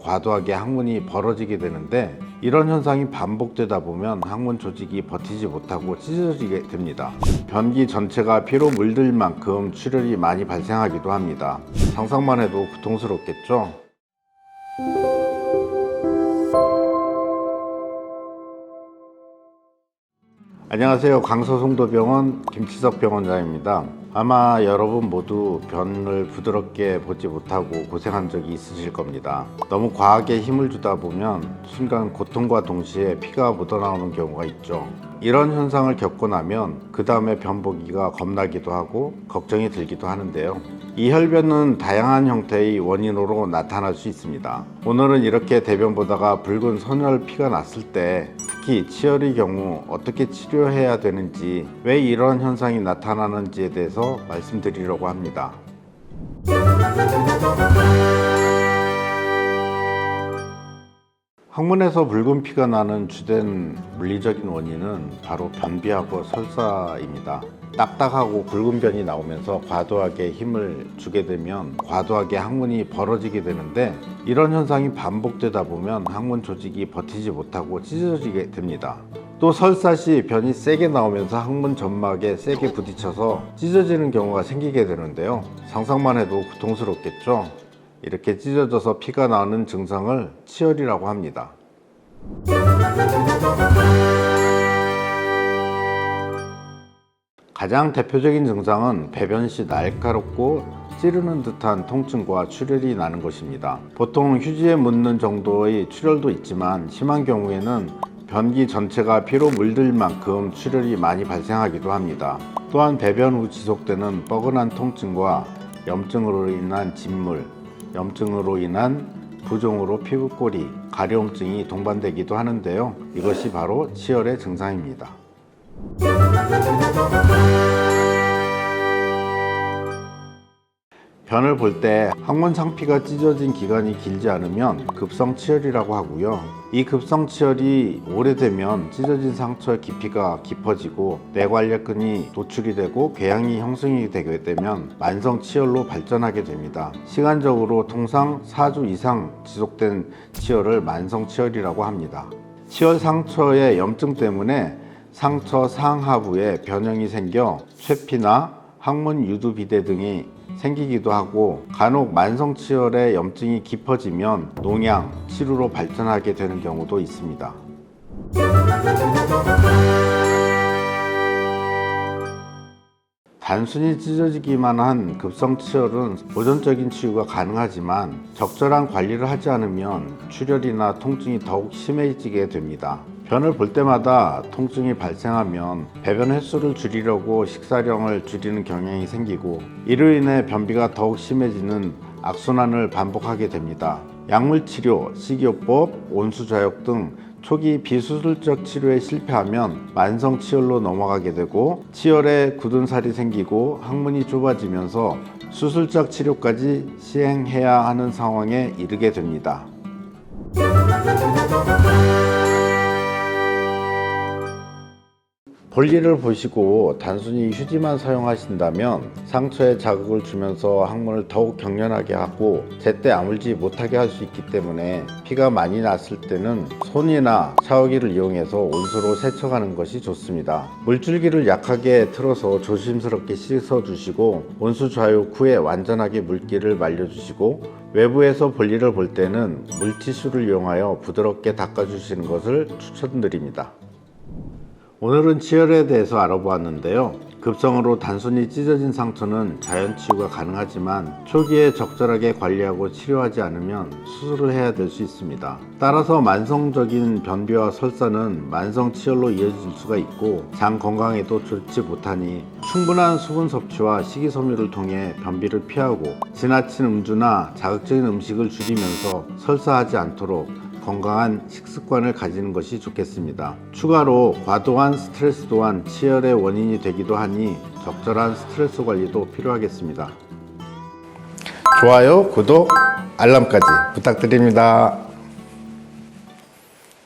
과도하게 항문이 벌어지게 되는데, 이런 현상이 반복되다 보면 항문 조직이 버티지 못하고 찢어지게 됩니다. 변기 전체가 피로 물들 만큼 출혈이 많이 발생하기도 합니다. 상상만 해도 고통스럽겠죠? 안녕하세요. 강서송도병원 김치석 병원장입니다. 아마 여러분 모두 변을 부드럽게 보지 못하고 고생한 적이 있으실 겁니다. 너무 과하게 힘을 주다 보면 순간 고통과 동시에 피가 묻어나오는 경우가 있죠. 이런 현상을 겪고 나면 그 다음에 변 보기가 겁나기도 하고 걱정이 들기도 하는데요. 이 혈변은 다양한 형태의 원인으로 나타날 수 있습니다. 오늘은 이렇게 대변 보다가 붉은 선혈 피가 났을 때, 특히 치열의 경우 어떻게 치료해야 되는지, 왜 이런 현상이 나타나는지에 대해서 말씀드리려고 합니다. 항문에서 붉은 피가 나는 주된 물리적인 원인은 바로 변비하고 설사입니다. 딱딱하고 굵은 변이 나오면서 과도하게 힘을 주게 되면 과도하게 항문이 벌어지게 되는데, 이런 현상이 반복되다 보면 항문 조직이 버티지 못하고 찢어지게 됩니다. 또 설사 시 변이 세게 나오면서 항문 점막에 세게 부딪혀서 찢어지는 경우가 생기게 되는데요. 상상만 해도 고통스럽겠죠? 이렇게 찢어져서 피가 나는 증상을 치열이라고 합니다. 가장 대표적인 증상은 배변 시 날카롭고 찌르는 듯한 통증과 출혈이 나는 것입니다. 보통 휴지에 묻는 정도의 출혈도 있지만, 심한 경우에는 변기 전체가 피로 물들 만큼 출혈이 많이 발생하기도 합니다. 또한 배변 후 지속되는 뻐근한 통증과 염증으로 인한 진물, 염증으로 인한 부종으로 피부꼬리, 가려움증이 동반되기도 하는데요. 이것이 바로 치열의 증상입니다. 변을 볼 때 항문 상피가 찢어진 기간이 길지 않으면 급성치열이라고 하고요. 이 급성치열이 오래되면 찢어진 상처의 깊이가 깊어지고 뇌관략근이 노출이 되고 궤양이 형성이 되게 되면 만성치열로 발전하게 됩니다. 시간적으로 통상 4주 이상 지속된 치열을 만성치열이라고 합니다. 치열 상처의 염증 때문에 상처 상하부에 변형이 생겨 쇠피나 항문 유두비대 등이 생기기도 하고, 간혹 만성치열의 염증이 깊어지면 농양, 치루로 발전하게 되는 경우도 있습니다. 단순히 찢어지기만 한 급성치열은 보존적인 치유가 가능하지만, 적절한 관리를 하지 않으면 출혈이나 통증이 더욱 심해지게 됩니다. 변을 볼 때마다 통증이 발생하면 배변 횟수를 줄이려고 식사량을 줄이는 경향이 생기고, 이로 인해 변비가 더욱 심해지는 악순환을 반복하게 됩니다. 약물치료, 식이요법, 온수자욕 등 초기 비수술적 치료에 실패하면 만성치열로 넘어가게 되고, 치열에 굳은 살이 생기고 항문이 좁아지면서 수술적 치료까지 시행해야 하는 상황에 이르게 됩니다. 볼일을 보시고 단순히 휴지만 사용하신다면 상처에 자극을 주면서 항문을 더욱 경련하게 하고 제때 아물지 못하게 할 수 있기 때문에, 피가 많이 났을 때는 손이나 샤워기를 이용해서 온수로 세척하는 것이 좋습니다. 물줄기를 약하게 틀어서 조심스럽게 씻어주시고, 온수 좌욕 후에 완전하게 물기를 말려주시고, 외부에서 볼일을 볼 때는 물티슈를 이용하여 부드럽게 닦아주시는 것을 추천드립니다. 오늘은 치열에 대해서 알아보았는데요. 급성으로 단순히 찢어진 상처는 자연 치유가 가능하지만, 초기에 적절하게 관리하고 치료하지 않으면 수술을 해야 될 수 있습니다. 따라서 만성적인 변비와 설사는 만성치열로 이어질 수가 있고, 장 건강에도 좋지 못하니 충분한 수분 섭취와 식이섬유를 통해 변비를 피하고, 지나친 음주나 자극적인 음식을 줄이면서 설사하지 않도록 건강한 식습관을 가지는 것이 좋겠습니다. 추가로 과도한 스트레스 또한 치열의 원인이 되기도 하니 적절한 스트레스 관리도 필요하겠습니다. 좋아요, 구독, 알람까지 부탁드립니다.